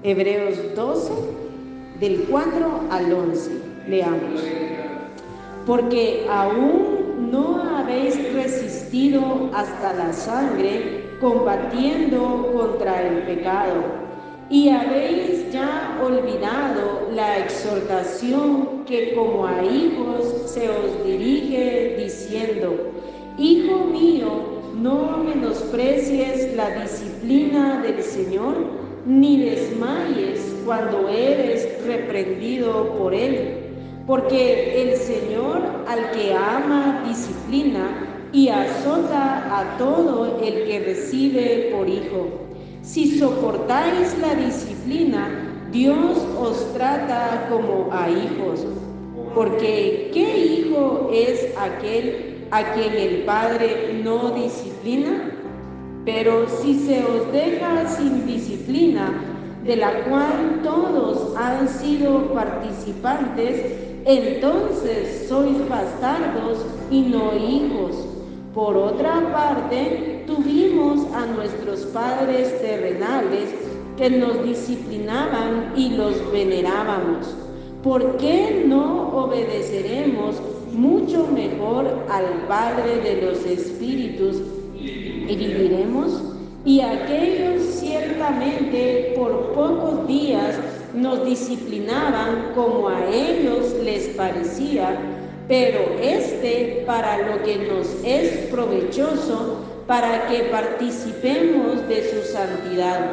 Hebreos 12, del 4 al 11. Leamos. Porque aún no habéis resistido hasta la sangre, combatiendo contra el pecado, y habéis ya olvidado la exhortación que como a hijos se os dirige, diciendo: Hijo mío, no menosprecies la disciplina del Señor, ni desmayes cuando eres reprendido por Él. Porque el Señor al que ama disciplina y azota a todo el que recibe por hijo. Si soportáis la disciplina, Dios os trata como a hijos. Porque ¿qué hijo es aquel a quien el Padre no disciplina? Pero si se os deja sin disciplina, de la cual todos han sido participantes, entonces sois bastardos y no hijos. Por otra parte, tuvimos a nuestros padres terrenales que nos disciplinaban y los venerábamos. ¿Por qué no obedeceremos mucho mejor al Padre de los Espíritus y viviremos? Y aquellos ciertamente por pocos días nos disciplinaban como a ellos les parecía, pero para lo que nos es provechoso, para que participemos de su santidad.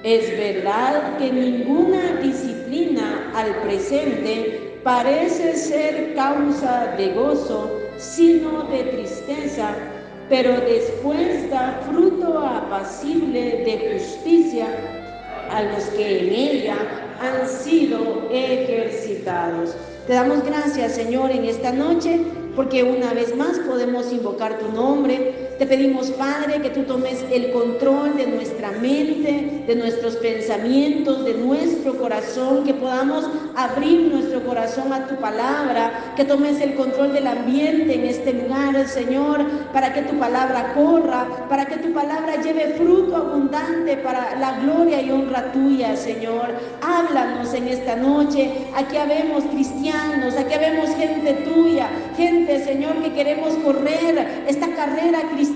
Es verdad que ninguna disciplina al presente parece ser causa de gozo, sino de tristeza, pero después da fruto apacible de justicia a los que en ella han sido ejercitados. Te damos gracias, Señor, en esta noche, porque una vez más podemos invocar tu nombre. Te pedimos, Padre, que tú tomes el control de nuestra mente, de nuestros pensamientos, de nuestro corazón, que podamos abrir nuestro corazón a tu palabra, que tomes el control del ambiente en este lugar, Señor, para que tu palabra corra, para que tu palabra lleve fruto abundante para la gloria y honra tuya, Señor. Háblanos en esta noche. Aquí habemos cristianos, aquí habemos gente tuya, gente, Señor, que queremos correr esta carrera cristiana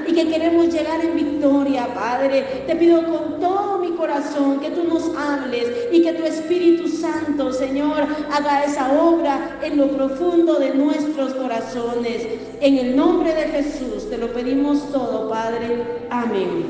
y que queremos llegar en victoria, Padre. Te pido con todo mi corazón que tú nos hables y que tu Espíritu Santo, Señor, haga esa obra en lo profundo de nuestros corazones. En el nombre de Jesús te lo pedimos todo, Padre. Amén.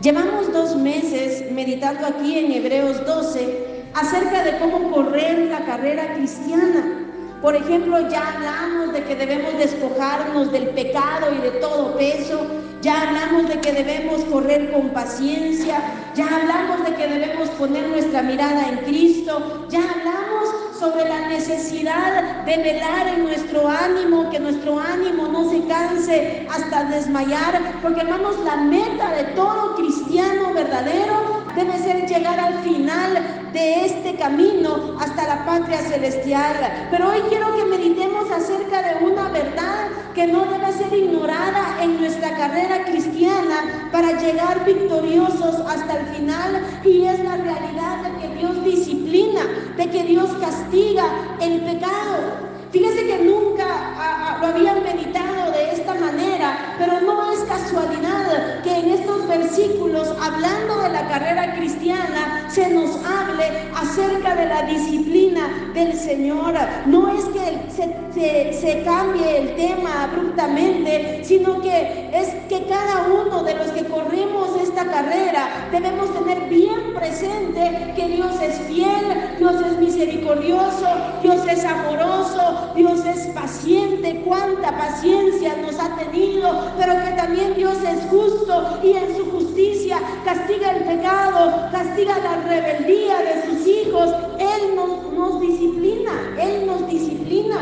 Llevamos 2 meses meditando aquí en Hebreos 12 acerca de cómo correr la carrera cristiana. Por ejemplo, ya hablamos de que debemos despojarnos del pecado y de todo peso. Ya hablamos de que debemos correr con paciencia. Ya hablamos de que debemos poner nuestra mirada en Cristo. Ya hablamos sobre la necesidad de velar en nuestro ánimo, que nuestro ánimo no se canse hasta desmayar, porque, hermanos, la meta de todo cristiano verdadero debe ser llegar al final de este camino hasta la patria celestial. Pero hoy quiero que meditemos acerca de una verdad que no debe ser ignorada en nuestra carrera cristiana para llegar victoriosos hasta el final, y es la realidad de que Dios disciplina, de que Dios castiga el pecado. Fíjese que nunca lo habían meditado de esta manera, pero no es casualidad que en estos versículos, hablando de la carrera cristiana, se nos hable acerca de la disciplina del Señor. No es que se cambie el tema abruptamente, sino que es que cada uno de los que corremos esta carrera debemos tener bien presente que Dios es fiel, Dios es misericordioso, Dios es amoroso, Dios es paciente. Cuánta paciencia nos ha tenido, pero que también Dios es justo y en su justicia castiga el pecado, castiga la rebeldía de sus hijos. Él nos disciplina, Él nos disciplina.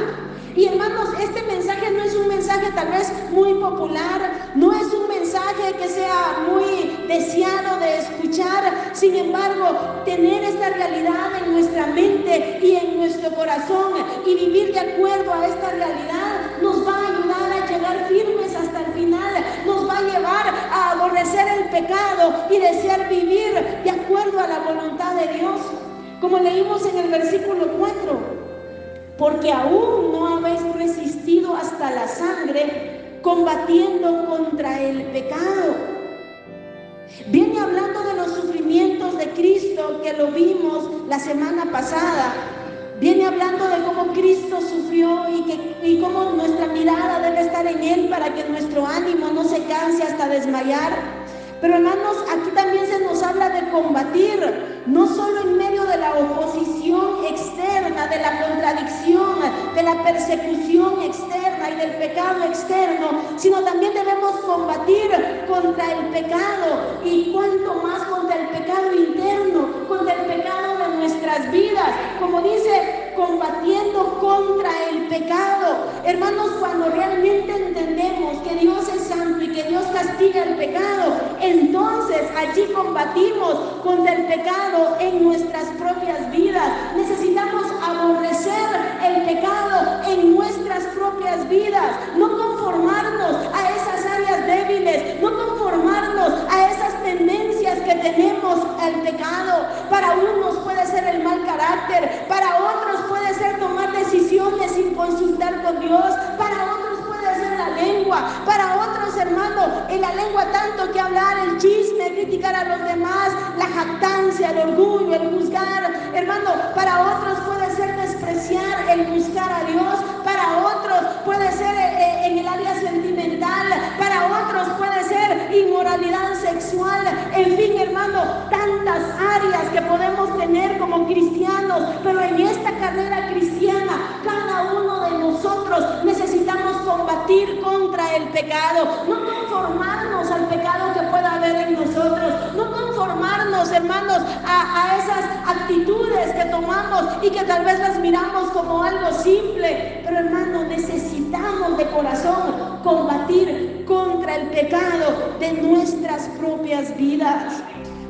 Y, hermanos, este mensaje no es un mensaje tal vez muy popular, no es un mensaje que sea muy deseado de escuchar. Sin embargo, tener esta realidad en nuestra mente y en nuestro corazón y vivir de acuerdo a esta realidad nos va a ayudar a llegar firmes hasta el final, nos va a llevar a adorar aborrecer el pecado y desear vivir de acuerdo a la voluntad de Dios. Como leímos en el versículo 4, porque aún no habéis resistido hasta la sangre, combatiendo contra el pecado. Viene hablando de los sufrimientos de Cristo, que lo vimos la semana pasada. Viene hablando de cómo Cristo sufrió y cómo nuestra mirada debe estar en Él para que nuestro ánimo no se canse hasta desmayar. Pero hermanos, aquí también se nos habla de combatir, no solo en medio de la oposición externa, de la contradicción, de la persecución externa y del pecado externo, sino también debemos combatir contra el pecado, y cuanto más contra el pecado interno, contra el pecado de nuestras vidas, como dice, combatiendo contra el pecado. Hermanos, cuando realmente entendemos que Dios es santo y que Dios castiga el pecado, entonces allí combatimos contra el pecado en nuestras propias vidas. Necesitamos aborrecer el pecado en nuestras propias vidas, no conformarnos a esas áreas débiles, no conformarnos a esas tendencias que tenemos al pecado. Para unos puede ser el mal carácter, para otros puede ser tomar decisiones sin consultar con Dios, para otros puede ser la lengua, para otros, hermano, en la lengua tanto que hablar, el chisme, criticar a los demás, la jactancia, el orgullo, el juzgar. Hermano, para otros puede ser despreciar el buscar a Dios, para otros puede ser en el área sentimental, para otros puede ser inmoralidad sexual. En fin, hermano, tantas áreas que podemos tener como cristianos, pero en esta carrera cristiana, cada uno de nosotros necesitamos combatir contra el pecado, no conformarnos al pecado que pueda haber en nosotros, no conformarnos, hermanos, a esas actitudes que tomamos y que tal vez las miramos como algo simple, pero hermano, necesitamos de corazón combatir contra el pecado de nuestras propias vidas.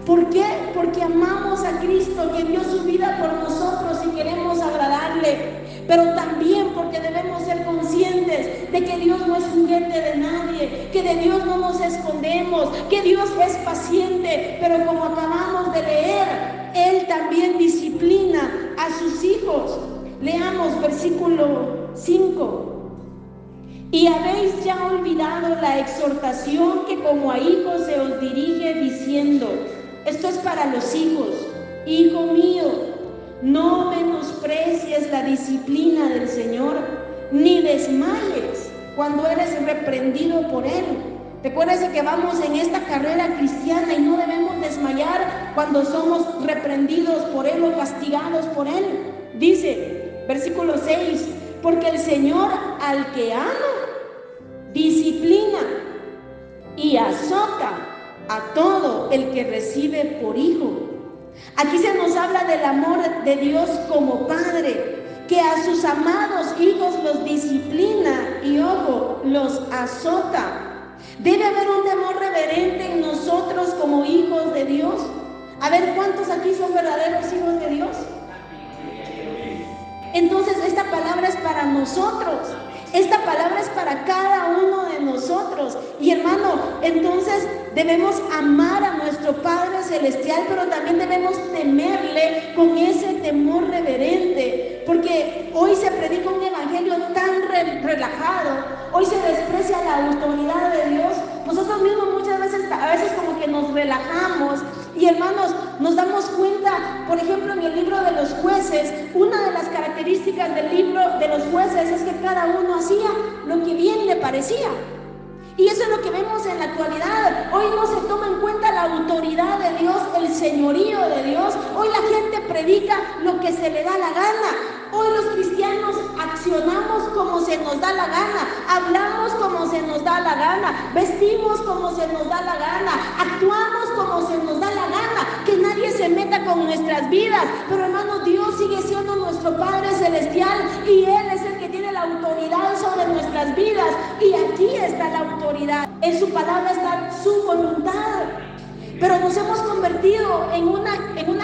¿Por qué? Porque amamos a Cristo, que dio su vida por nosotros y queremos agradarle. Pero también porque debemos ser conscientes de que Dios no es juguete de nadie, que de Dios no nos escondemos, que Dios es paciente, pero como acabamos de leer, Él también disciplina a sus hijos. Leamos versículo 5. Y habéis ya olvidado la exhortación que como a hijos se os dirige diciendo, esto es para los hijos, hijo mío, no menosprecies la disciplina del Señor, ni desmayes cuando eres reprendido por Él. Recuérdese que vamos en esta carrera cristiana y no debemos desmayar cuando somos reprendidos por Él o castigados por Él. Dice, versículo 6, porque el Señor al que ama, disciplina y azota a todo el que recibe por hijo. Aquí se nos habla del amor de Dios como Padre, que a sus amados hijos los disciplina y, ojo, los azota. Debe haber un temor reverente en nosotros como hijos de Dios. A ver, ¿cuántos aquí son verdaderos hijos de Dios? Entonces esta palabra es para nosotros. Esta palabra es para cada uno de nosotros. Y hermano, entonces debemos amar a nuestro Padre Celestial, pero también debemos temerle con ese temor reverente. Porque hoy se predica un evangelio tan relajado, hoy se desprecia la autoridad de Dios. Nosotros mismos muchas veces, a veces como que nos relajamos. Y hermanos, nos damos cuenta, por ejemplo, en el libro de los jueces, una de las características del libro de los jueces es que cada uno hacía lo que bien le parecía. Y eso es lo que vemos en la actualidad. Hoy no se toma en cuenta la autoridad de Dios, el señorío de Dios. Hoy la gente predica lo que se le da la gana. Hoy los cristianos accionamos como se nos da la gana, hablamos como se nos da la gana, vestimos como se nos da la gana, actuamos como se nos da la gana, que nadie se meta con nuestras vidas. Pero hermano, Dios sigue siendo nuestro Padre Celestial y Él es el que tiene la autoridad sobre nuestras vidas. Y aquí está la autoridad, en su palabra está su voluntad. Pero nos hemos convertido en una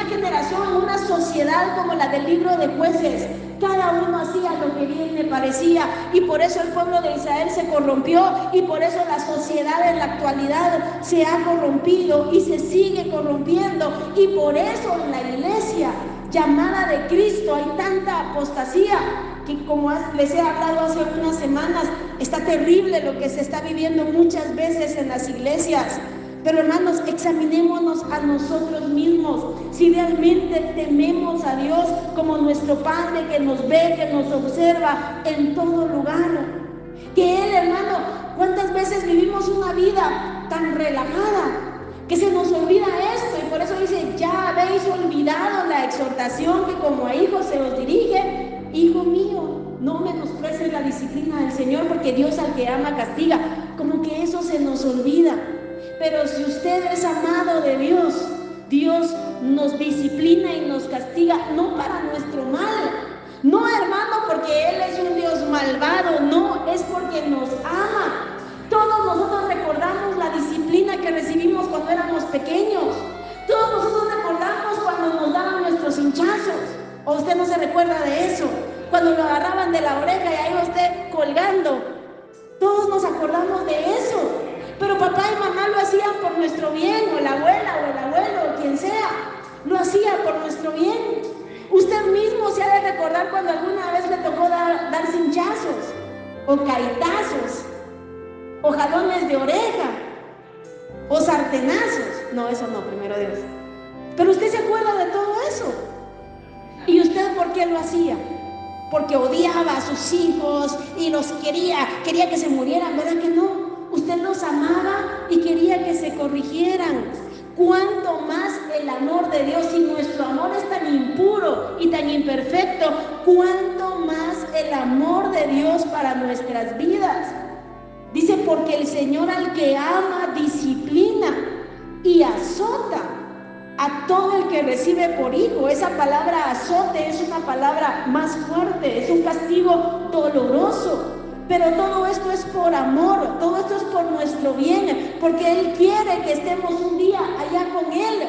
generación, en una sociedad como la del libro de jueces, Cada uno hacía lo que bien le parecía, y por eso el pueblo de Israel se corrompió, y por eso la sociedad en la actualidad se ha corrompido y se sigue corrompiendo, y por eso en la iglesia llamada de Cristo hay tanta apostasía, que como les he hablado hace unas semanas, está terrible lo que se está viviendo muchas veces en las iglesias. Pero hermanos, examinémonos a nosotros mismos, si realmente tememos a Dios como nuestro Padre que nos ve, que nos observa en todo lugar. Que Él, hermano, ¿cuántas veces vivimos una vida tan relajada que se nos olvida esto? Y por eso dice, ya habéis olvidado la exhortación que como a hijos se os dirige. Hijo mío, no menosprecies la disciplina del Señor, porque Dios al que ama castiga. Como que eso se nos olvida. Pero si usted es amado de Dios, Dios nos disciplina y nos castiga, no para nuestro mal. No, hermano, porque Él es un Dios malvado, no, es porque nos ama. Todos nosotros recordamos la disciplina que recibimos cuando éramos pequeños. Todos nosotros recordamos cuando nos daban nuestros hinchazos. ¿O usted no se recuerda de eso? Cuando lo agarraban de la oreja y ahí va usted colgando. Todos nos acordamos de eso. Pero papá y mamá lo hacían por nuestro bien, o la abuela, o el abuelo, o quien sea, lo hacía por nuestro bien. Usted mismo se ha de recordar cuando alguna vez le tocó dar cinchazos, o caitazos, o jalones de oreja, o sartenazos. No, eso no, primero Dios. Pero usted se acuerda de todo eso. ¿Y usted por qué lo hacía? Porque odiaba a sus hijos y los quería que se murieran, ¿verdad que no? Usted los amaba y quería que se corrigieran. Cuánto más el amor de Dios, si nuestro amor es tan impuro y tan imperfecto, cuánto más el amor de Dios para nuestras vidas. Dice, porque el Señor al que ama disciplina y azota a todo el que recibe por hijo. Esa palabra azote es una palabra más fuerte, es un castigo doloroso. Pero todo esto es por amor, todo esto es por nuestro bien, porque Él quiere que estemos un día allá con Él.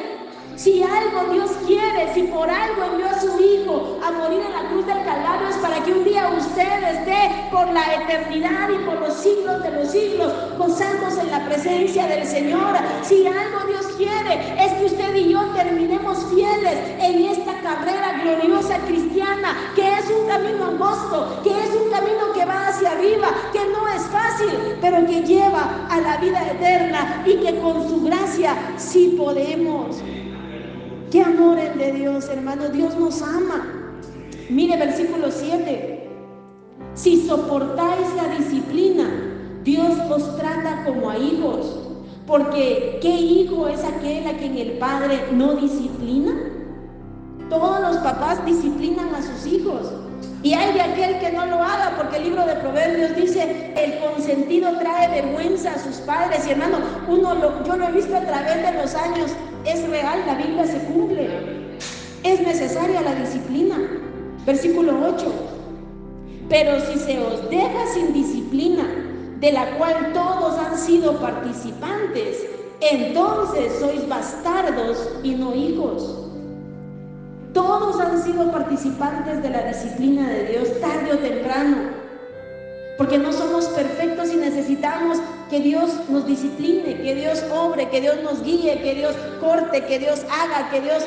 Si algo Dios quiere, si por algo envió a su Hijo a morir en la cruz del Calvario, es para que un día usted esté por la eternidad y por los siglos de los siglos gozándose en la presencia del Señor. Si algo Dios quiere, es que usted y yo terminemos fieles en esta carrera gloriosa cristiana, que es un camino angosto, que es un camino que va hacia arriba, que no es fácil, pero que lleva a la vida eterna, y que con su gracia sí podemos. ¡Qué amor el de Dios, hermano! Dios nos ama. Mire versículo 7. Si soportáis la disciplina, Dios os trata como a hijos. Porque ¿qué hijo es aquel a quien el padre no disciplina? Todos los papás disciplinan a sus hijos. Y hay de aquel que no lo haga, porque el libro de Proverbios dice, el consentido trae vergüenza a sus padres. Y hermano, yo lo he visto a través de los años. Es real, la Biblia se cumple. Es necesaria la disciplina. Versículo 8. Pero si se os deja sin disciplina, de la cual todos han sido participantes, entonces sois bastardos y no hijos. Todos han sido participantes de la disciplina de Dios, tarde o temprano. Porque no somos perfectos y necesitamos que Dios nos discipline, que Dios obre, que Dios nos guíe, que Dios corte, que Dios haga, que Dios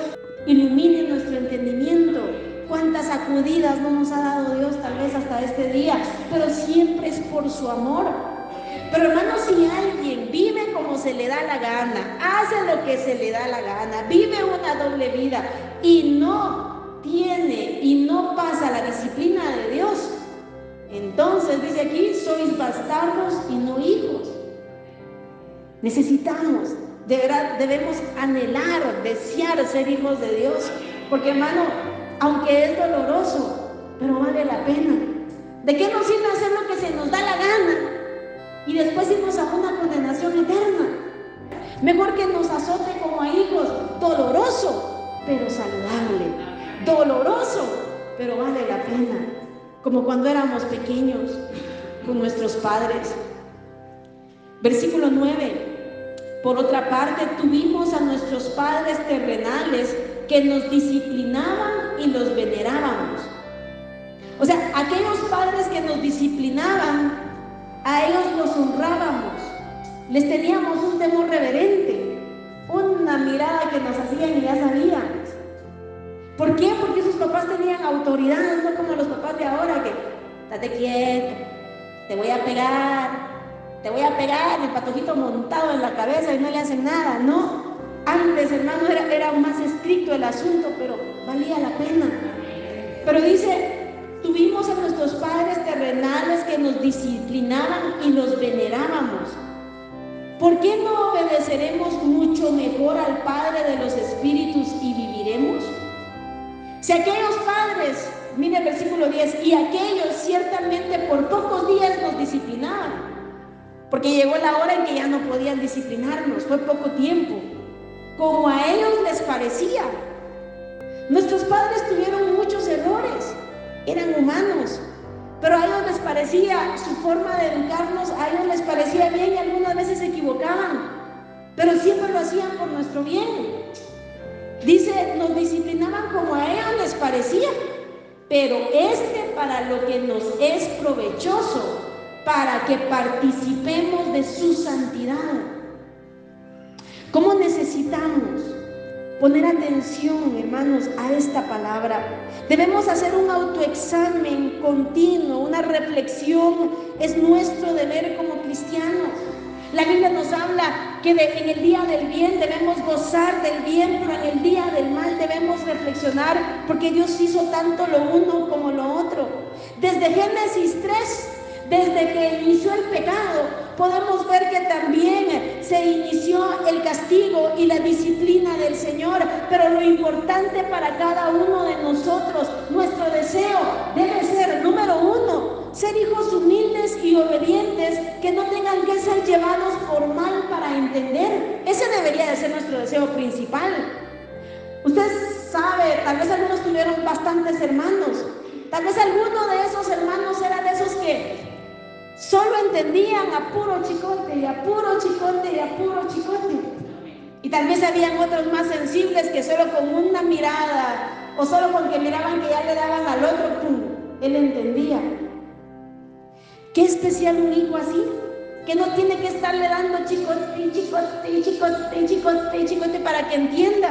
ilumine nuestro entendimiento. Cuántas sacudidas no nos ha dado Dios tal vez hasta este día, pero siempre es por su amor. Pero hermanos, si alguien vive como se le da la gana, hace lo que se le da la gana, vive una doble vida y no tiene y no pasa la disciplina de Dios, entonces dice aquí, sois bastardos y no hijos. Necesitamos, de verdad, debemos anhelar, desear ser hijos de Dios, porque hermano, aunque es doloroso, pero vale la pena. ¿De qué nos sirve hacer lo que se nos da la gana y después irnos a una condenación eterna? Mejor que nos azote como a hijos, doloroso, pero saludable, doloroso, pero vale la pena, como cuando éramos pequeños con nuestros padres. Versículo 9. Por otra parte, tuvimos a nuestros padres terrenales que nos disciplinaban y los venerábamos. O sea, aquellos padres que nos disciplinaban, a ellos los honrábamos, les teníamos un temor reverente, una mirada que nos hacían y ya sabíamos. ¿Por qué? Porque sus papás tenían autoridad, no como los papás de ahora que, estate quieto, te voy a pegar, el patojito montado en la cabeza y no le hacen nada. No, antes, hermano, era más estricto el asunto, pero valía la pena. Pero dice, tuvimos a nuestros padres terrenales que nos disciplinaban y los venerábamos. ¿Por qué no obedeceremos mucho mejor al Padre de los Espíritus y viviremos? Si aquellos padres, mire el versículo 10, y aquellos ciertamente por pocos días nos disciplinaban, porque llegó la hora en que ya no podían disciplinarnos, fue poco tiempo, como a ellos les parecía. Nuestros padres tuvieron muchos errores, eran humanos, pero a ellos les parecía, su forma de educarnos, a ellos les parecía bien y algunas veces se equivocaban, pero siempre lo hacían por nuestro bien. Dice, nos disciplinaban como a ellos les parecía, pero para lo que nos es provechoso, para que participemos de su santidad. ¿Cómo necesitamos poner atención, hermanos, a esta palabra? Debemos hacer un autoexamen continuo, una reflexión. Es nuestro deber como cristianos. La Biblia nos habla que en el día del bien debemos gozar del bien, pero en el día del mal debemos reflexionar, porque Dios hizo tanto lo uno como lo otro. Desde Génesis 3, desde que inició el pecado, podemos ver que también se inició el castigo y la disciplina del Señor, pero lo importante para cada uno de nosotros, nuestro deseo debe ser, número uno, ser hijos humildes y obedientes, que no tengan que ser llevados por mal para entender. Ese debería de ser nuestro deseo principal. Usted sabe, tal vez algunos tuvieron bastantes hermanos, tal vez alguno de esos hermanos era de esos que solo entendían a puro chicote y a puro chicote y a puro chicote. Y tal vez habían otros más sensibles que solo con una mirada o solo con que miraban que ya le daban al otro, ¡pum!, él entendía. Qué especial un hijo así, que no tiene que estarle dando chicote y chicote y chicote y chicote y chicote para que entienda.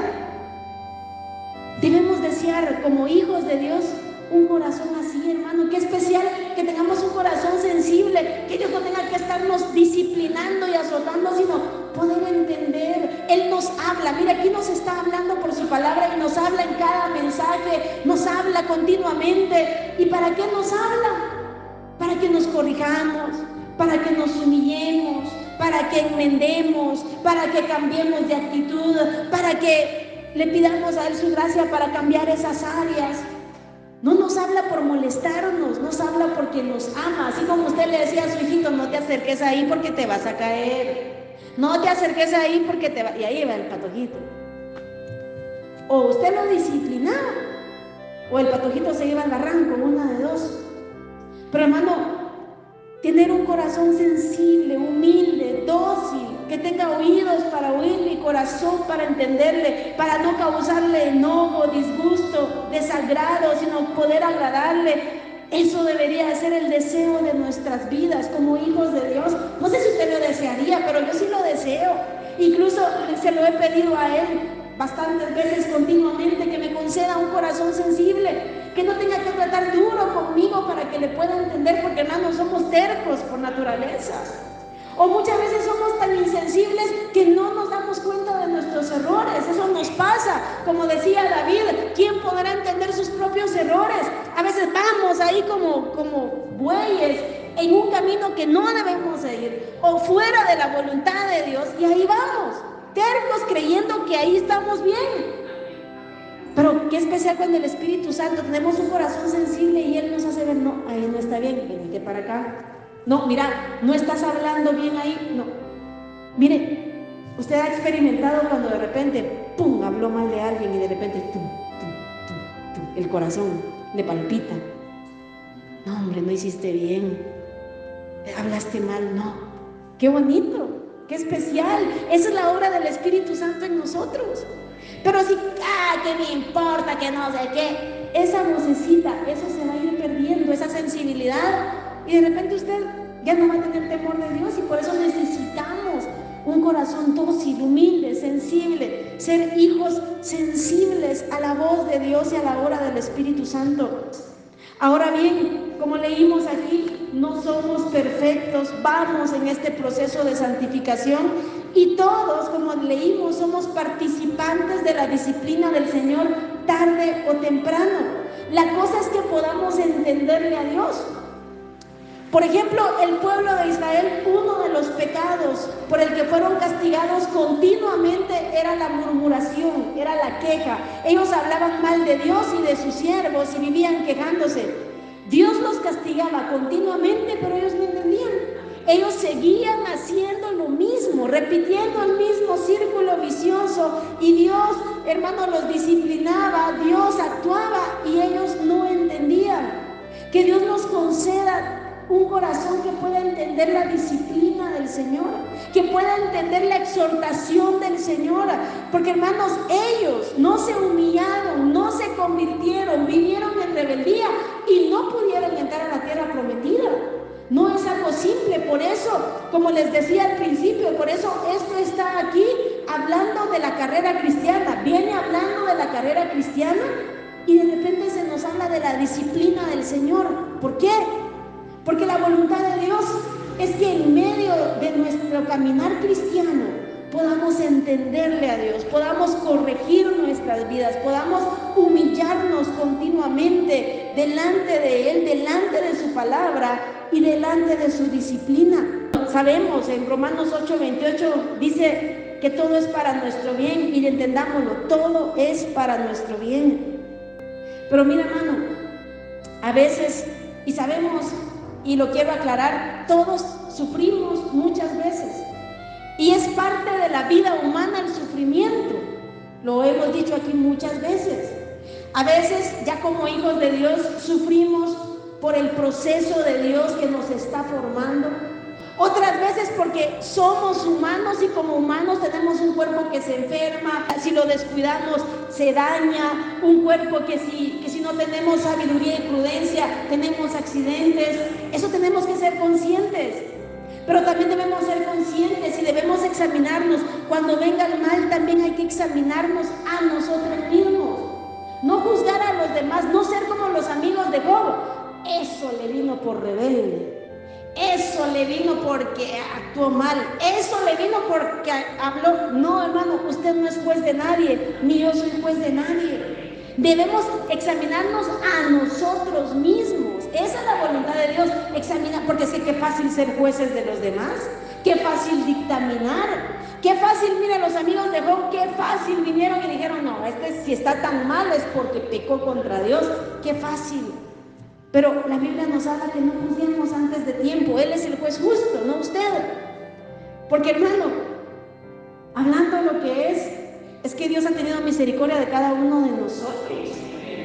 Debemos desear como hijos de Dios un corazón así, hermano. Qué especial que tengamos un corazón sensible, que Dios no tenga que estarnos disciplinando y azotando, sino poder entender. Él nos habla, mira, aquí nos está hablando por su palabra y nos habla en cada mensaje, nos habla continuamente. ¿Y para qué nos habla? Para que nos corrijamos, para que nos humillemos, para que enmendemos, para que cambiemos de actitud, para que le pidamos a Él su gracia para cambiar esas áreas. No nos habla por molestarnos, nos habla porque nos ama. Así como usted le decía a su hijito, no te acerques ahí porque te vas a caer. No te acerques ahí porque te va... Y ahí va el patojito. O usted lo disciplinaba, o el patojito se iba al barranco, una de dos. Pero hermano, tener un corazón sensible, humilde, dócil, que tenga oídos para oírle y corazón para entenderle, para no causarle enojo, disgusto, desagrado, sino poder agradarle. Eso debería ser el deseo de nuestras vidas como hijos de Dios. No sé si usted lo desearía, pero yo sí lo deseo. Incluso se lo he pedido a Él bastantes veces continuamente, que me conceda un corazón sensible, que no tenga que tratar duro conmigo para que le pueda entender, porque hermanos, somos tercos por naturaleza. O muchas veces somos tan insensibles que no nos damos cuenta de nuestros errores. Eso nos pasa. Como decía David, ¿quién podrá entender sus propios errores? A veces vamos ahí como bueyes en un camino que no debemos ir, o fuera de la voluntad de Dios, y ahí vamos, tercos, creyendo que ahí estamos bien. Pero qué especial cuando el Espíritu Santo, tenemos un corazón sensible y Él nos hace ver, no, ahí no está bien, venite para acá. No, mira, no estás hablando bien ahí, no. Mire, usted ha experimentado cuando de repente, pum, habló mal de alguien y de repente, tum, el corazón le palpita. No, hombre, no hiciste bien, hablaste mal, no. Qué bonito, qué especial. Esa es la obra del Espíritu Santo en nosotros. Pero si, que me importa, que no sé qué, esa vocecita, eso se va a ir perdiendo. entendimiento, esa sensibilidad, y de repente usted ya no va a tener temor de Dios, y por eso necesitamos un corazón dócil, humilde, sensible, ser hijos sensibles a la voz de Dios y a la obra del Espíritu Santo. Ahora bien, como leímos aquí, no somos perfectos, vamos en este proceso de santificación y todos, como leímos, somos participantes de la disciplina del Señor tarde o temprano. La cosa es que podamos entenderle a Dios. Por ejemplo, el pueblo de Israel, uno de los pecados por el que fueron castigados continuamente era la murmuración, era la queja. Ellos hablaban mal de Dios y de sus siervos y vivían quejándose. Dios los castigaba continuamente, pero ellos no entendían. Ellos seguían haciendo lo mismo, repitiendo el mismo círculo vicioso, y Dios, hermano, los disciplinaba, Dios actuaba y ellos no entendían. Que Dios nos conceda un corazón que pueda entender la disciplina del Señor, que pueda entender la exhortación del Señor, porque hermanos, ellos no se humillaron, no se convirtieron, vivieron en rebeldía y no pudieron entrar a la tierra prometida. No es algo simple. Por eso, como les decía al principio, por eso esto está aquí hablando de la carrera cristiana, viene hablando de la carrera cristiana y de repente se nos habla de la disciplina del Señor. ¿Por qué? Porque la voluntad de Dios es que en medio de nuestro caminar cristiano podamos entenderle a Dios, podamos corregir nuestras vidas, podamos humillarnos continuamente delante de Él, delante de su palabra y delante de su disciplina. Sabemos, en Romanos 8:28 dice que todo es para nuestro bien, y entendámoslo, todo es para nuestro bien. Pero mira, hermano, a veces, y sabemos, y lo quiero aclarar, todos sufrimos muchas veces y es parte de la vida humana el sufrimiento. Lo hemos dicho aquí muchas veces. A veces, ya como hijos de Dios, sufrimos por el proceso de Dios que nos está formando. Otras veces porque somos humanos y como humanos tenemos un cuerpo que se enferma, si lo descuidamos se daña, un cuerpo que si no tenemos sabiduría y prudencia tenemos accidentes. Eso tenemos que ser conscientes, pero también debemos ser conscientes y debemos examinarnos. Cuando venga el mal también hay que examinarnos a nosotros mismos, no juzgar a los demás, no ser como los amigos de Job. Eso le vino por rebelde, eso le vino porque actuó mal, eso le vino porque habló. No, hermano, usted no es juez de nadie, ni yo soy juez de nadie. Debemos examinarnos a nosotros mismos. Esa es la voluntad de Dios, examinar, porque es que qué fácil ser jueces de los demás, qué fácil dictaminar, qué fácil, mira, los amigos de Job, qué fácil vinieron y dijeron, no, si está tan mal es porque pecó contra Dios, qué fácil. Pero la Biblia nos habla que no juzguemos antes de tiempo. Él es el juez justo, no usted. Porque, hermano, hablando lo que es que Dios ha tenido misericordia de cada uno de nosotros.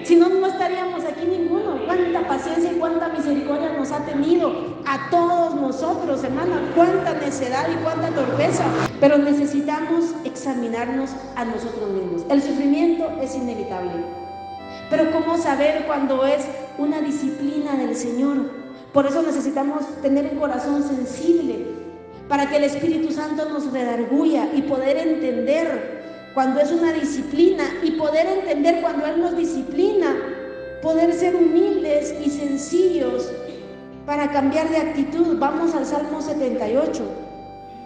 Si no, no estaríamos aquí ninguno. Cuánta paciencia y cuánta misericordia nos ha tenido a todos nosotros, hermano. Cuánta necedad y cuánta torpeza. Pero necesitamos examinarnos a nosotros mismos. El sufrimiento es inevitable. Pero ¿cómo saber cuando es una disciplina del Señor? Por eso necesitamos tener un corazón sensible para que el Espíritu Santo nos redarguya y poder entender cuando es una disciplina y poder entender cuando Él nos disciplina, poder ser humildes y sencillos para cambiar de actitud. Vamos al Salmo 78.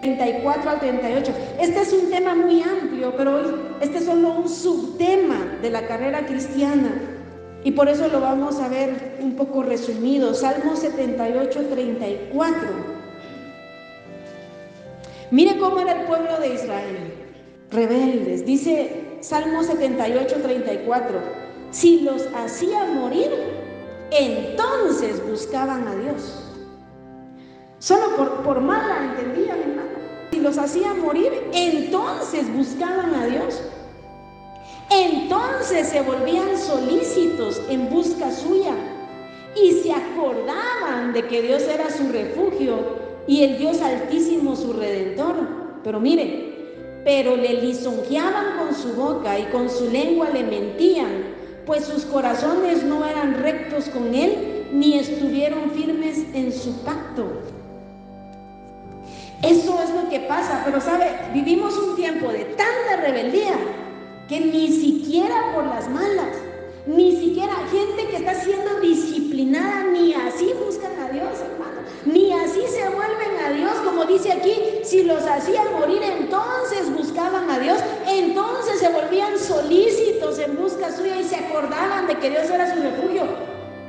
34 al 38. Este es un tema muy amplio, pero hoy este es solo un subtema de la carrera cristiana y por eso lo vamos a ver un poco resumido. Salmo 78, 34. Mire cómo era el pueblo de Israel, rebeldes. Dice Salmo 78, 34: si los hacía morir, entonces buscaban a Dios. Solo por mala entendían, hermano. Si los hacía morir, entonces buscaban a Dios. Entonces se volvían solícitos en busca suya y se acordaban de que Dios era su refugio y el Dios Altísimo su Redentor. Pero mire, pero le lisonjeaban con su boca y con su lengua le mentían, pues sus corazones no eran rectos con Él ni estuvieron firmes en su pacto. Eso es lo que pasa, pero sabe, vivimos un tiempo de tanta rebeldía que ni siquiera por las malas, ni siquiera gente que está siendo disciplinada, ni así buscan a Dios, hermano, ni así se vuelven a Dios, como dice aquí, si los hacían morir, entonces buscaban a Dios, entonces se volvían solícitos en busca suya y se acordaban de que Dios era su refugio.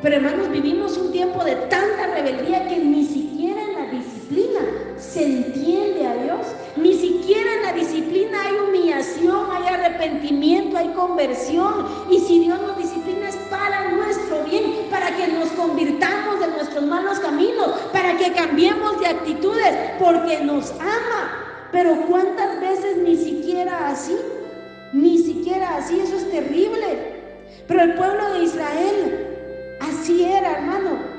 Pero hermanos, vivimos un tiempo de tanta rebeldía que ni siquiera en la disciplina se entiende a Dios, ni siquiera en la disciplina hay humillación, hay arrepentimiento, hay conversión. Y si Dios nos disciplina es para nuestro bien, para que nos convirtamos de nuestros malos caminos, para que cambiemos de actitudes, porque nos ama. Pero ¿cuántas veces ni siquiera así? Ni siquiera así, eso es terrible. Pero el pueblo de Israel así era, hermano.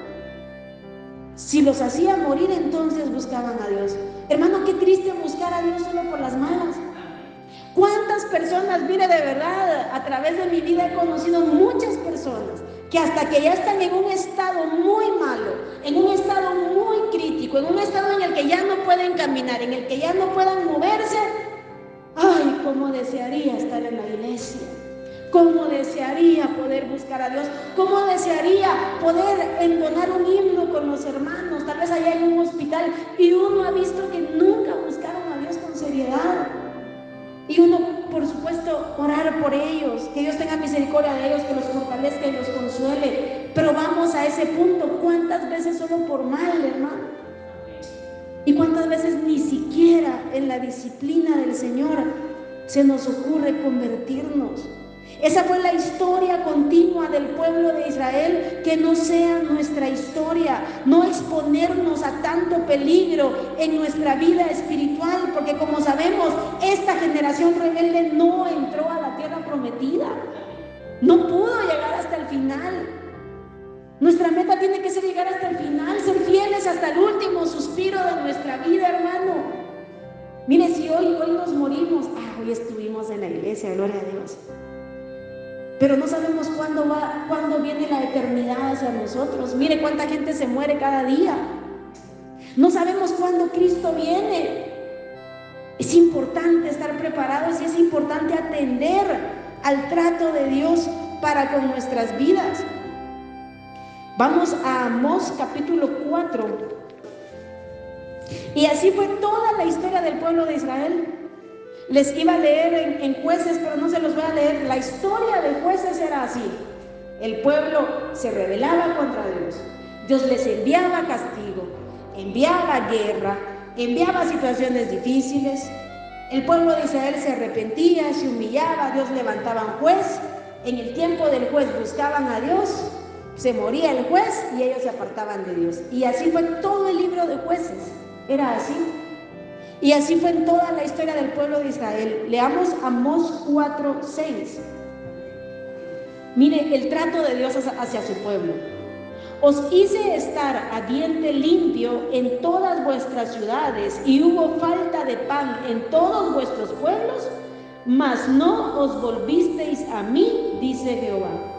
Si los hacía morir, entonces buscaban a Dios. Hermano, qué triste buscar a Dios solo por las malas. ¿Cuántas personas, mire, de verdad, a través de mi vida he conocido muchas personas que hasta que ya están en un estado muy malo, en un estado muy crítico, en un estado en el que ya no pueden caminar, en el que ya no puedan moverse, ay, cómo desearía estar en la iglesia. Cómo desearía poder buscar a Dios, cómo desearía poder entonar un himno con los hermanos, tal vez allá en un hospital, y uno ha visto que nunca buscaron a Dios con seriedad. Y uno, por supuesto, orar por ellos, que Dios tenga misericordia de ellos, que los fortalezca y los consuele. Pero vamos a ese punto, ¿cuántas veces solo por mal, hermano? Y cuántas veces ni siquiera en la disciplina del Señor se nos ocurre convertirnos. Esa fue la historia continua del pueblo de Israel, que no sea nuestra historia, no exponernos a tanto peligro en nuestra vida espiritual, porque como sabemos, esta generación rebelde no entró a la tierra prometida, no pudo llegar hasta el final. Nuestra meta tiene que ser llegar hasta el final, ser fieles hasta el último suspiro de nuestra vida, hermano. Mire, si hoy nos morimos, hoy estuvimos en la iglesia, gloria a Dios. Pero no sabemos cuándo viene la eternidad hacia nosotros. Mire cuánta gente se muere cada día. No sabemos cuándo Cristo viene. Es importante estar preparados y es importante atender al trato de Dios para con nuestras vidas. Vamos a Amós capítulo 4. Y así fue toda la historia del pueblo de Israel. Les iba a leer en Jueces, pero no se los voy a leer. La historia de Jueces era así. El pueblo se rebelaba contra Dios. Dios les enviaba castigo, enviaba guerra, enviaba situaciones difíciles. El pueblo de Israel se arrepentía, se humillaba, Dios levantaba un juez. En el tiempo del juez buscaban a Dios, se moría el juez y ellos se apartaban de Dios. Y así fue todo el libro de Jueces. Era así. Y así fue en toda la historia del pueblo de Israel. Leamos Amós 4:6. Mire el trato de Dios hacia su pueblo. Os hice estar a diente limpio en todas vuestras ciudades, y hubo falta de pan en todos vuestros pueblos, mas no os volvisteis a mí, dice Jehová.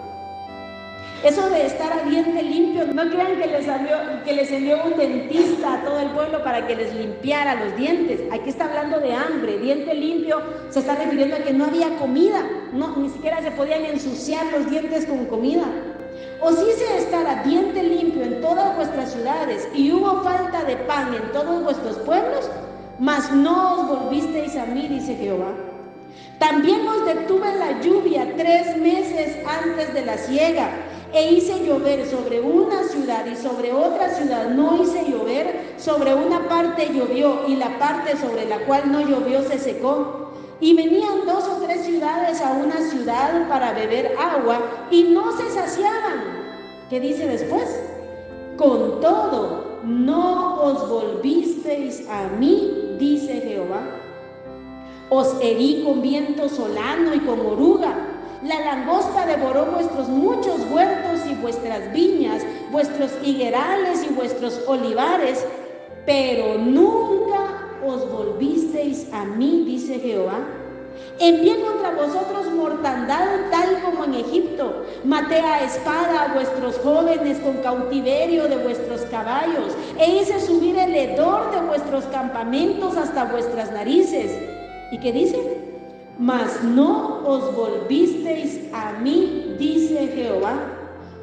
Eso de estar a diente limpio, no crean que les envió un dentista a todo el pueblo para que les limpiara los dientes. Aquí está hablando de hambre. Diente limpio se está refiriendo a que no había comida, ni siquiera se podían ensuciar los dientes con comida. Os hice estar a diente limpio en todas vuestras ciudades, y hubo falta de pan en todos vuestros pueblos, mas no os volvisteis a mí, dice Jehová. También os detuve la lluvia 3 meses antes de la siega, e hice llover sobre una ciudad y sobre otra ciudad no hice llover, sobre una parte llovió y la parte sobre la cual no llovió se secó. Y venían 2 o 3 ciudades a una ciudad para beber agua y no se saciaban. ¿Qué dice después? Con todo, no os volvisteis a mí, dice Jehová. Os herí con viento solano y con oruga. La langosta devoró vuestros muchos huertos y vuestras viñas, vuestros higuerales y vuestros olivares, pero nunca os volvisteis a mí, dice Jehová. Envié contra vosotros mortandad tal como en Egipto. Maté a espada a vuestros jóvenes con cautiverio de vuestros caballos. E hice subir el hedor de vuestros campamentos hasta vuestras narices. ¿Y qué dice? Mas no os volvisteis a mí, dice Jehová.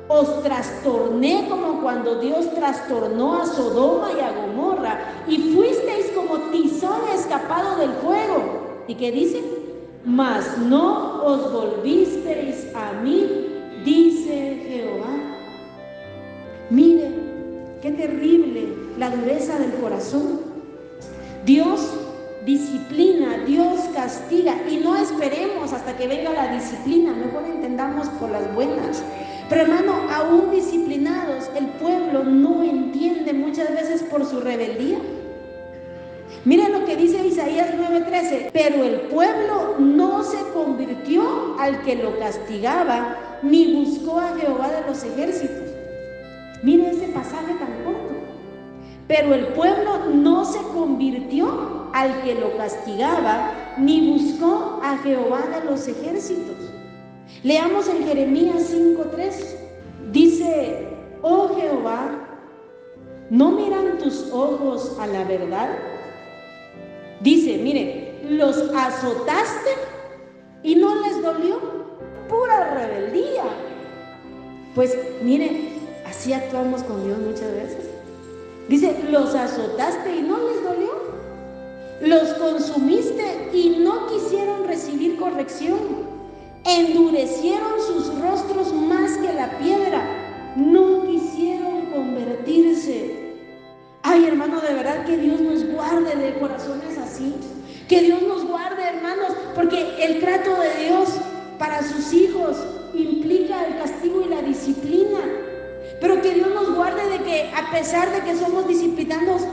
Os trastorné como cuando Dios trastornó a Sodoma y a Gomorra, y fuisteis como tizón escapado del fuego. ¿Y qué dice? Mas no os volvisteis a mí, dice Jehová. Mire, qué terrible la dureza del corazón. Dios disciplina, Dios castiga, y no esperemos hasta que venga la disciplina, mejor entendamos por las buenas. Pero hermano, aún disciplinados, el pueblo no entiende muchas veces por su rebeldía. Miren lo que dice Isaías 9:13: pero el pueblo no se convirtió al que lo castigaba, ni buscó a Jehová de los ejércitos. Miren ese pasaje tan corto. Pero el pueblo no se convirtió al que lo castigaba, ni buscó a Jehová de los ejércitos. Leamos en Jeremías 5:3. Dice: oh Jehová, ¿no miran tus ojos a la verdad? Dice, mire, los azotaste y no les dolió. Pura rebeldía. Pues mire, así actuamos con Dios muchas veces. Dice, los azotaste y no les dolió. Los consumiste y no quisieron recibir corrección. Endurecieron sus rostros más que la piedra. No quisieron convertirse. Ay, hermano, de verdad que Dios nos guarde de corazones así. Que Dios nos guarde, hermanos, porque el trato de Dios para sus hijos implica el castigo y la disciplina. Pero que Dios nos guarde de que a pesar de que somos disciplinados,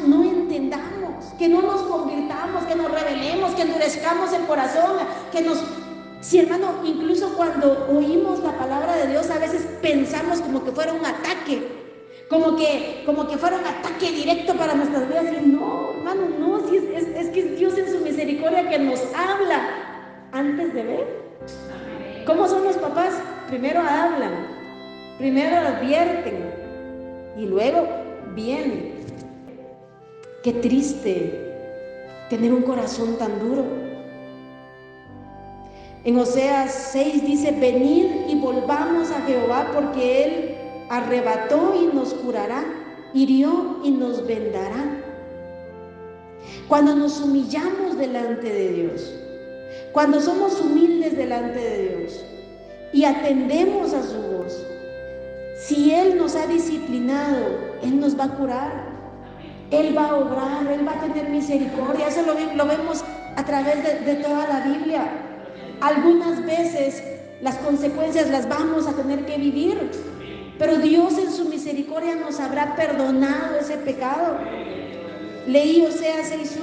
no entendamos, que no nos convirtamos, que nos rebelemos, que endurezcamos el corazón, Sí, hermano, incluso cuando oímos la palabra de Dios, a veces pensamos como que fuera un ataque, como que fuera un ataque directo para nuestras vidas. Y no, hermano, no, si es que es Dios en su misericordia que nos habla antes de ver. ¿Cómo son los papás? Primero hablan, primero advierten y luego vienen. Qué triste tener un corazón tan duro. En Oseas 6 dice: venid y volvamos a Jehová, porque Él arrebató y nos curará, hirió y nos vendará. Cuando nos humillamos delante de Dios, cuando somos humildes delante de Dios y atendemos a su voz, si Él nos ha disciplinado, Él nos va a curar, Él va a obrar, Él va a tener misericordia. Eso lo vemos a través de toda la Biblia. Algunas veces las consecuencias las vamos a tener que vivir, pero Dios en su misericordia nos habrá perdonado ese pecado. Leí Oseas 6:1.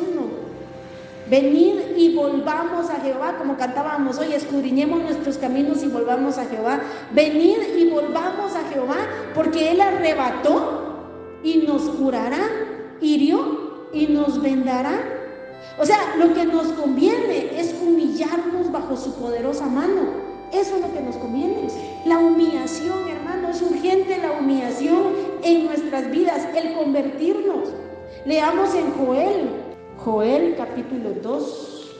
Venid y volvamos a Jehová, como cantábamos hoy, escudriñemos nuestros caminos y volvamos a Jehová. Venid y volvamos a Jehová, porque Él arrebató y nos curará, hirió y nos vendará. O sea, lo que nos conviene es humillarnos bajo su poderosa mano. Eso es lo que nos conviene. La humillación, hermano, es urgente la humillación en nuestras vidas, el convertirnos. Leamos en Joel capítulo 2,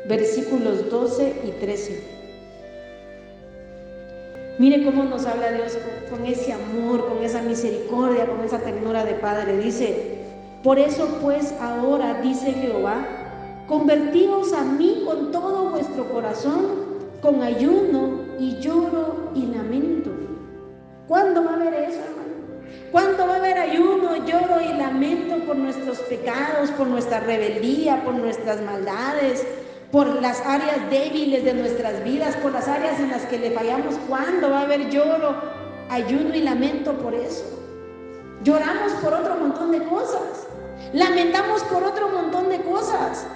versículos 12 y 13. Mire cómo nos habla Dios con ese amor, con esa misericordia, con esa ternura de Padre. Dice: por eso pues ahora, dice Jehová, convertíos a mí con todo vuestro corazón, con ayuno y lloro y lamento. ¿Cuándo va a haber eso, hermano? ¿Cuándo va a haber ayuno, lloro y lamento por nuestros pecados, por nuestra rebeldía, por nuestras maldades, por las áreas débiles de nuestras vidas, por las áreas en las que le fallamos? ¿Cuándo va a haber lloro, ayuno y lamento por eso? Lloramos por otro montón de cosas, lamentamos por otro montón de cosas,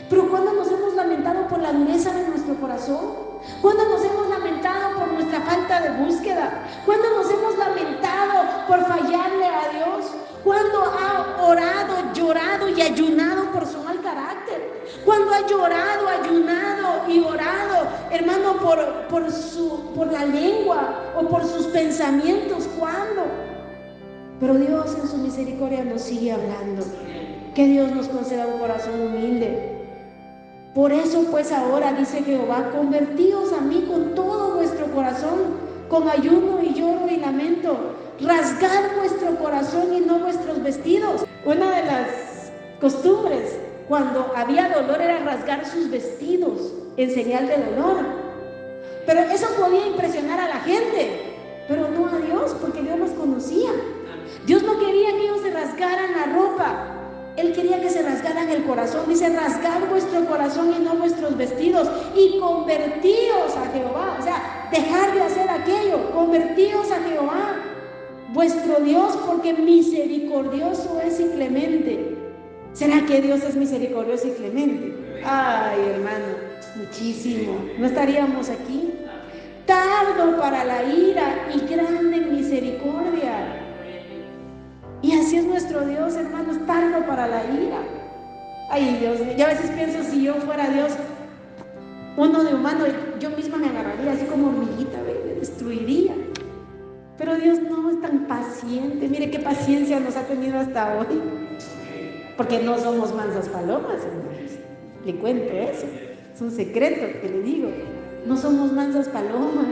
pero ¿cuándo nos hemos lamentado por la dureza de nuestro corazón? ¿Cuándo nos hemos lamentado por nuestra falta de búsqueda? ¿Cuándo nos hemos lamentado por fallarle a Dios? ¿Cuándo ha orado, llorado y ayunado por su mal carácter? Cuando ha llorado, ayunado y orado, hermano, por la lengua o por sus pensamientos. ¿Cuándo? Pero Dios en su misericordia nos sigue hablando. Que Dios nos conceda un corazón humilde. Por eso pues ahora, dice Jehová, convertíos a mí con todo vuestro corazón, con ayuno y lloro y lamento. Rasgad vuestro corazón y no vuestros vestidos. Una de las costumbres cuando había dolor era rasgar sus vestidos en señal de dolor. Pero eso podía impresionar a la gente, pero no a Dios, porque Dios los conocía. Dios no quería que ellos se rasgaran la ropa. Él quería que se rasgaran el corazón. Dice, rasgad vuestro corazón y no vuestros vestidos, y convertíos a Jehová. O sea, dejar de hacer aquello, convertíos a Jehová vuestro Dios, porque misericordioso es y clemente. ¿Será que Dios es misericordioso y clemente? Ay, hermano, muchísimo. ¿No estaríamos aquí? Tardo para la ira y grande en misericordia. Y así es nuestro Dios, hermanos, tardo para la ira. Ay, Dios, yo a veces pienso, si yo fuera Dios, uno de humano, yo misma me agarraría así como hormiguita, me destruiría. Pero Dios no es tan paciente. Mire qué paciencia nos ha tenido hasta hoy. Porque no somos mansas palomas, hermanos. Le cuento eso. Es un secreto que le digo. No somos mansas palomas.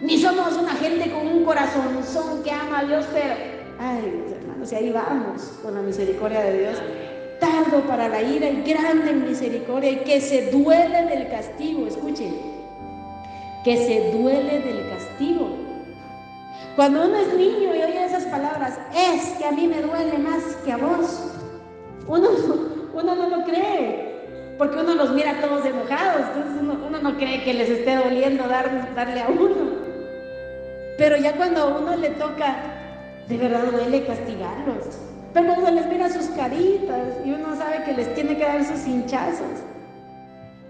Ni somos una gente con un corazonzón que ama a Dios, pero... Ay, hermanos, y ahí vamos con la misericordia de Dios. Tardo para la ira y grande en misericordia, y que se duele del castigo. Escuchen, que se duele del castigo. Cuando uno es niño y oye esas palabras, es que a mí me duele más que a vos, uno no lo cree, porque uno los mira todos enojados. Entonces uno no cree que les esté doliendo darle a uno. Pero ya cuando a uno le toca, de verdad duele castigarlos. Pero uno les mira sus caritas y uno sabe que les tiene que dar sus hinchazos.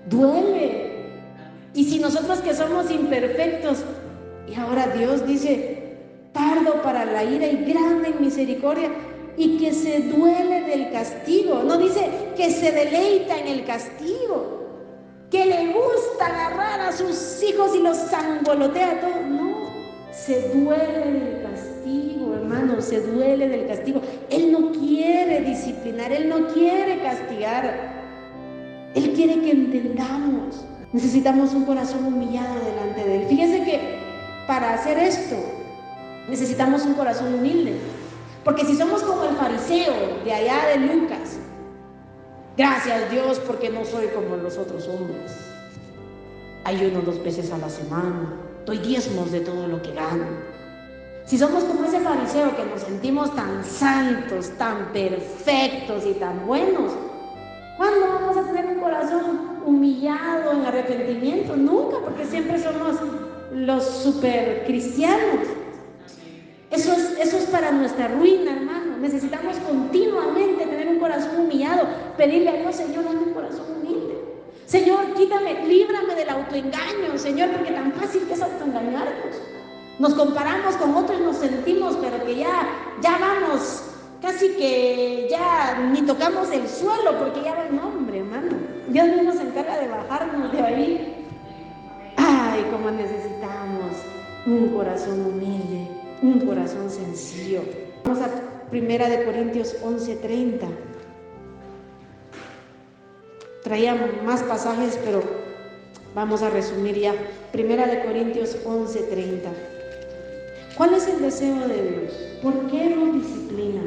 Duele. Y si nosotros que somos imperfectos, y ahora Dios dice, tardo para la ira y grande en misericordia, y que se duele del castigo. No dice que se deleita en el castigo, que le gusta agarrar a sus hijos y los sangolotea todo. No, se duele del castigo, hermano, se duele del castigo. Él no quiere disciplinar, Él no quiere castigar. Él quiere que entendamos. Necesitamos un corazón humillado delante de Él. Fíjese que para hacer esto necesitamos un corazón humilde. Porque si somos como el fariseo de allá de Lucas, gracias Dios porque no soy como los otros hombres, ayuno 2 veces a la semana, doy diezmos de todo lo que gano. Si somos como ese fariseo que nos sentimos tan santos, tan perfectos y tan buenos, ¿cuándo vamos a tener un corazón humillado en arrepentimiento? Nunca, porque siempre somos los super cristianos. Eso es para nuestra ruina, hermano. Necesitamos continuamente tener un corazón humillado, pedirle a Dios, Señor, dame un corazón humilde. Señor, quítame, líbrame del autoengaño, Señor, porque tan fácil que es autoengañarnos. Nos comparamos con otros y nos sentimos, pero que ya vamos, casi que ya ni tocamos el suelo, porque ya va el nombre, hermano. Dios mismo se encarga de bajarnos de ahí. Ay, cómo necesitamos un corazón humilde, un corazón sencillo. Vamos a 1 Corintios 11:30. Traía más pasajes, pero vamos a resumir ya. 1 Corintios 11:30. ¿Cuál es el deseo de Dios? ¿Por qué nos disciplina?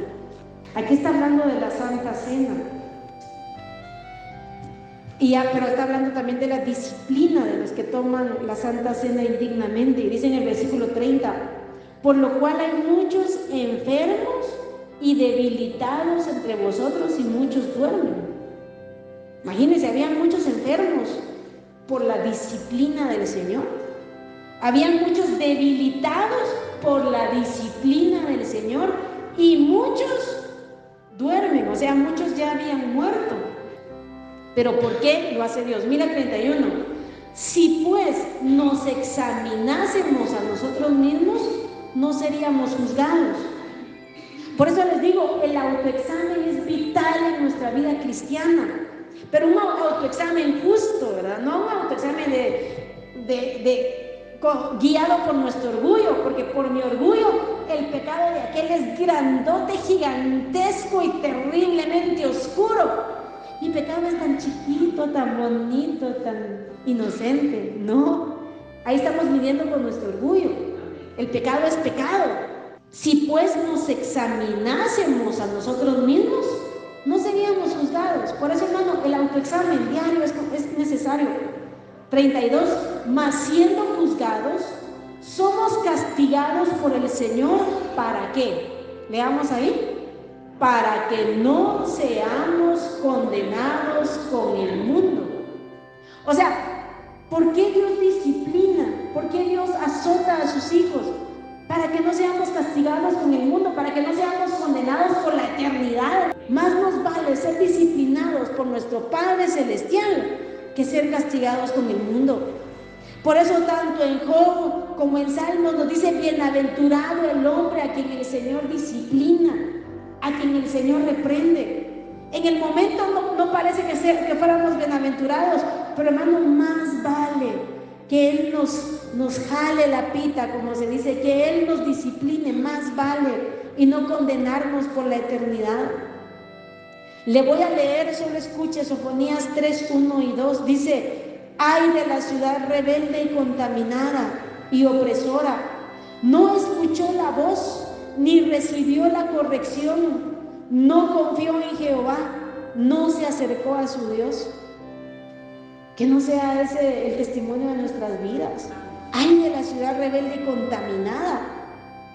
Aquí está hablando de la Santa Cena. Pero está hablando también de la disciplina de los que toman la Santa Cena indignamente. Y dice en el versículo 30, por lo cual hay muchos enfermos y debilitados entre vosotros y muchos duermen. Imagínense, había muchos enfermos por la disciplina del Señor. Habían muchos debilitados por la disciplina del Señor y muchos duermen, o sea, muchos ya habían muerto. ¿Pero por qué lo hace Dios? Mira el 31. Si pues nos examinásemos a nosotros mismos, no seríamos juzgados. Por eso les digo, el autoexamen es vital en nuestra vida cristiana. Pero un autoexamen justo, ¿verdad? No un autoexamen guiado por nuestro orgullo, porque por mi orgullo el pecado de aquel es grandote, gigantesco y terriblemente oscuro. Mi pecado es tan chiquito, tan bonito, tan inocente. No, ahí estamos midiendo con nuestro orgullo. El pecado es pecado. Si pues nos examinásemos a nosotros mismos, no seríamos juzgados. Por eso, hermano, el autoexamen diario es necesario. 32. Mas siendo juzgados, somos castigados por el Señor. ¿Para qué? Leamos ahí. Para que no seamos condenados con el mundo. O sea, ¿por qué Dios disciplina? ¿Por qué Dios azota a sus hijos? Para que no seamos castigados con el mundo, para que no seamos condenados por la eternidad. Más nos vale ser disciplinados por nuestro Padre Celestial que ser castigados con el mundo. Por eso tanto en Job como en Salmos nos dice: bienaventurado el hombre a quien el Señor disciplina, a quien el Señor reprende. En el momento no parece que fuéramos bienaventurados, pero hermano, más vale que Él nos jale la pita, como se dice, que Él nos discipline, más vale, y no condenarnos por la eternidad. Le voy a leer, solo escuche Sofonías 3, 1 y 2, dice: ay de la ciudad rebelde y contaminada y opresora, no escuchó la voz, ni recibió la corrección, no confió en Jehová, no se acercó a su Dios. Que no sea ese el testimonio de nuestras vidas. Ay de la ciudad rebelde y contaminada,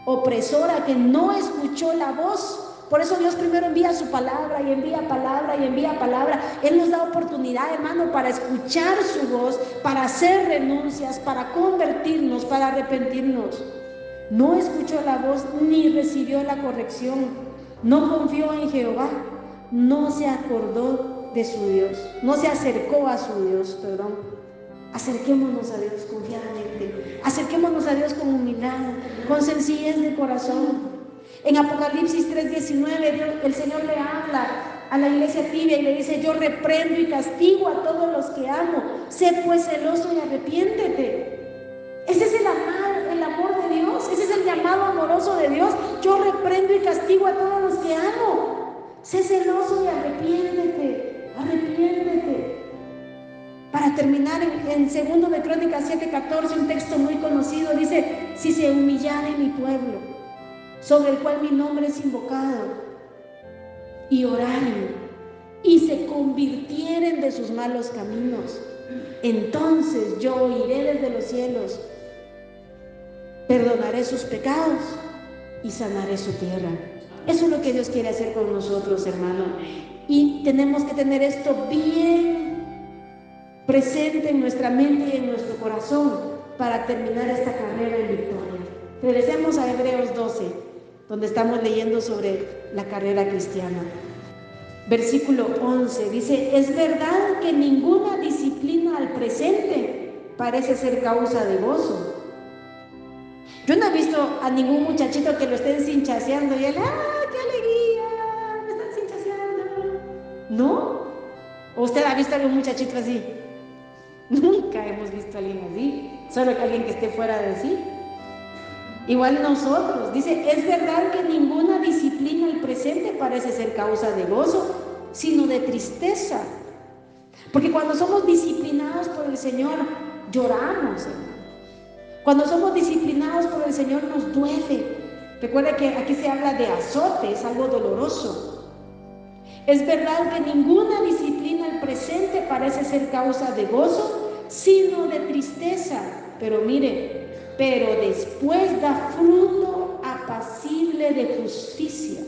opresora, que no escuchó la voz. Por eso Dios primero envía su palabra y envía palabra y envía palabra. Él nos da oportunidad, hermano, para escuchar su voz, para hacer renuncias, para convertirnos, para arrepentirnos. No escuchó la voz ni recibió la corrección. No confió en Jehová, no se acordó de su Dios, no se acercó a su Dios, perdón. Acerquémonos a Dios confiadamente, acerquémonos a Dios con humildad, con sencillez de corazón. En Apocalipsis 3:19, el Señor le habla a la iglesia tibia y le dice: yo reprendo y castigo a todos los que amo, sé pues celoso y arrepiéntete. Ese es el amor de Dios, ese es el llamado amoroso de Dios. Yo reprendo y castigo a todos los que amo, sé celoso y arrepiéntete, arrepiéntete. Para terminar, en 2 de Crónicas 7:14, un texto muy conocido, dice: si se humillare mi pueblo, sobre el cual mi nombre es invocado, y oraren, y se convirtieren de sus malos caminos, entonces yo oiré desde los cielos, perdonaré sus pecados y sanaré su tierra. Eso es lo que Dios quiere hacer con nosotros, hermano. Y tenemos que tener esto bien presente en nuestra mente y en nuestro corazón para terminar esta carrera en victoria. Regresemos a Hebreos 12, donde estamos leyendo sobre la carrera cristiana. Versículo 11 dice: es verdad que ninguna disciplina al presente parece ser causa de gozo. Yo no he visto a ningún muchachito que lo estén cinchaseando y él: ¡ah, qué alegría! Me están cinchaseando. ¿No? ¿O usted ha visto a algún muchachito así? Nunca hemos visto a alguien así, solo que alguien que esté fuera de sí. Igual nosotros, dice: es verdad que ninguna disciplina al presente parece ser causa de gozo, sino de tristeza. Porque cuando somos disciplinados por el Señor, lloramos, hermano. Cuando somos disciplinados por el Señor, nos duele. Recuerda que aquí se habla de azote, es algo doloroso. Es verdad que ninguna disciplina al presente parece ser causa de gozo, sino de tristeza. Pero mire, pero después da fruto apacible de justicia.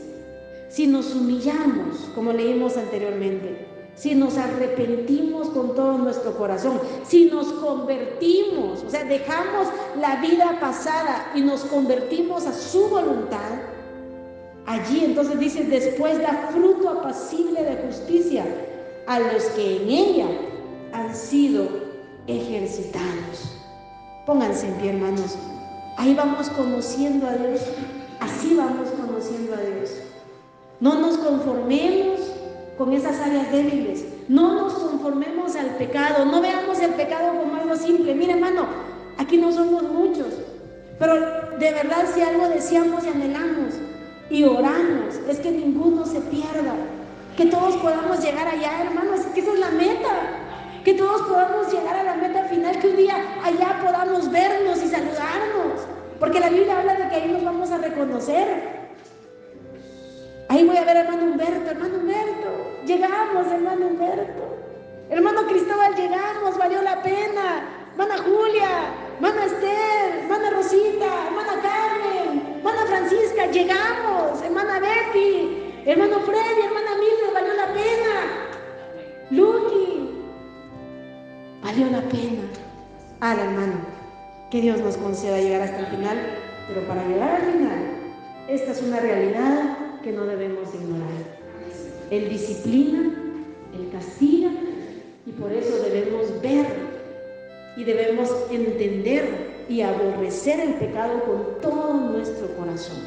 Si nos humillamos, como leímos anteriormente, si nos arrepentimos con todo nuestro corazón, si nos convertimos, o sea, dejamos la vida pasada y nos convertimos a su voluntad, allí entonces dice: después da fruto apacible de justicia a los que en ella han sido ejercitados. Pónganse en pie, hermanos. Ahí vamos conociendo a Dios, así vamos conociendo a Dios. No nos conformemos con esas áreas débiles. No nos conformemos al pecado, no veamos el pecado como algo simple. Mira, hermano, aquí no somos muchos, pero de verdad si algo deseamos y anhelamos y oramos, es que ninguno se pierda, que todos podamos llegar allá, hermanos, que esa es la meta. Que todos podamos llegar a la meta final, que un día allá podamos vernos y saludarnos, porque la Biblia habla de que ahí nos vamos a reconocer. Ahí voy a ver a hermano Humberto, llegamos, hermano Humberto, hermano Cristóbal, llegamos, valió la pena, hermana Julia, hermana Esther, hermana Rosita, hermana Carmen, hermana Francisca, llegamos, hermana Betty, hermano Freddy, hermana Mildred, valió la pena, Lucky, valió la pena. Hermano, que Dios nos conceda llegar hasta el final, pero para llegar al final, esta es una realidad que no debemos ignorar. Él disciplina, Él castiga, y por eso debemos ver y debemos entender y aborrecer el pecado con todo nuestro corazón.